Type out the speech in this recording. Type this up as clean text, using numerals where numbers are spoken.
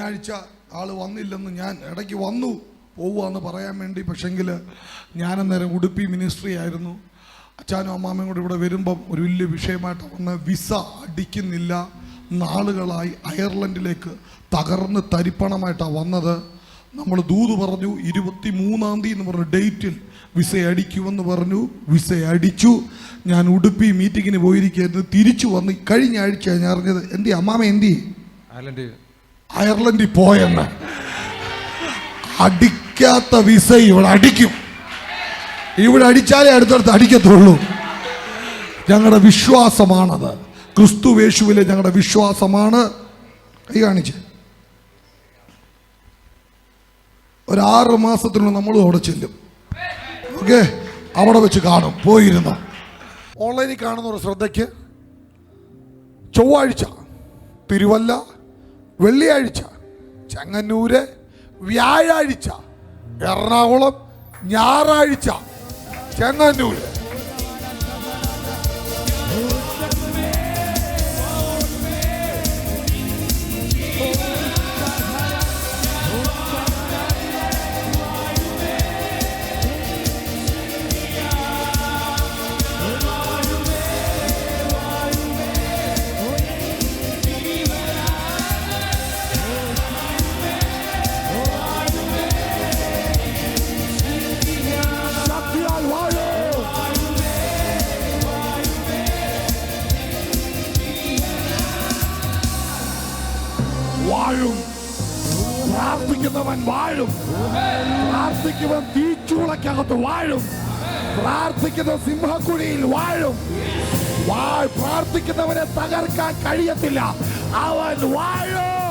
ആഴ്ച ആൾ വന്നില്ലെന്ന് ഞാൻ ഇടയ്ക്ക് വന്നു പോവുകയെന്ന് പറയാൻ വേണ്ടി. പക്ഷെങ്കിൽ ഞാനന്നേരം ഉടുപ്പി മിനിസ്ട്രി ആയിരുന്നു. അച്ഛനും അമ്മാമ്മയും കൂടെ ഇവിടെ വരുമ്പം ഒരു വലിയ വിഷയമായിട്ട് വന്ന് വിസ അടിക്കുന്നില്ല. നാളുകളായി അയർലൻഡിലേക്ക് തകർന്ന് തരിപ്പണമായിട്ടാണ് വന്നത്. നമ്മൾ ദൂത് പറഞ്ഞു 23-ാം തീയതി എന്ന് പറഞ്ഞ ഡേറ്റിൽ വിസ അടിക്കുമെന്ന് പറഞ്ഞു. വിസ അടിച്ചു. ഞാൻ ഉടുപ്പി മീറ്റിങ്ങിന് പോയിരിക്കുകയായിരുന്നു. തിരിച്ചു വന്ന് കഴിഞ്ഞ ആഴ്ച ഞാൻ അറിഞ്ഞത് എന്തി അമ്മാമ എന്തി അയർലൻഡിൽ പോയെന്ന്. അടിക്കാത്ത വിസ ഇവിടെ അടിക്കും. ഇവിടെ അടിച്ചാലേ അടുത്തടുത്ത് അടിക്കത്തുള്ളൂ. ഞങ്ങളുടെ വിശ്വാസമാണത്. ക്രിസ്തുവേശുവിലെ ഞങ്ങളുടെ വിശ്വാസമാണ്. കൈ കാണിച്ച് ഒരു 6 മാസത്തിനുള്ളിൽ നമ്മളും അവിടെ ചെല്ലും. ഓക്കെ, അവിടെ വെച്ച് കാണും. പോയിരുന്ന ഓൺലൈനിൽ കാണുന്ന ഒരു ശ്രദ്ധയ്ക്ക് ചൊവ്വാഴ്ച തിരുവല്ല, വെള്ളിയാഴ്ച ചെങ്ങന്നൂര്, വ്യാഴാഴ്ച എറണാകുളം, ഞായറാഴ്ച ചെങ്ങന്നൂര്. വാഴും. പ്രാർത്ഥിക്കുന്നവൻ വാഴും. പ്രാർത്ഥിക്കുന്നവൻ തീച്ചൂളക്കകത്ത് വാഴും. പ്രാർത്ഥിക്കുന്ന സിംഹക്കുഴിയിൽ വാഴും. പ്രാർത്ഥിക്കുന്നവനെ തകർക്കാൻ കഴിയത്തില്ല. അവൻ വാഴും.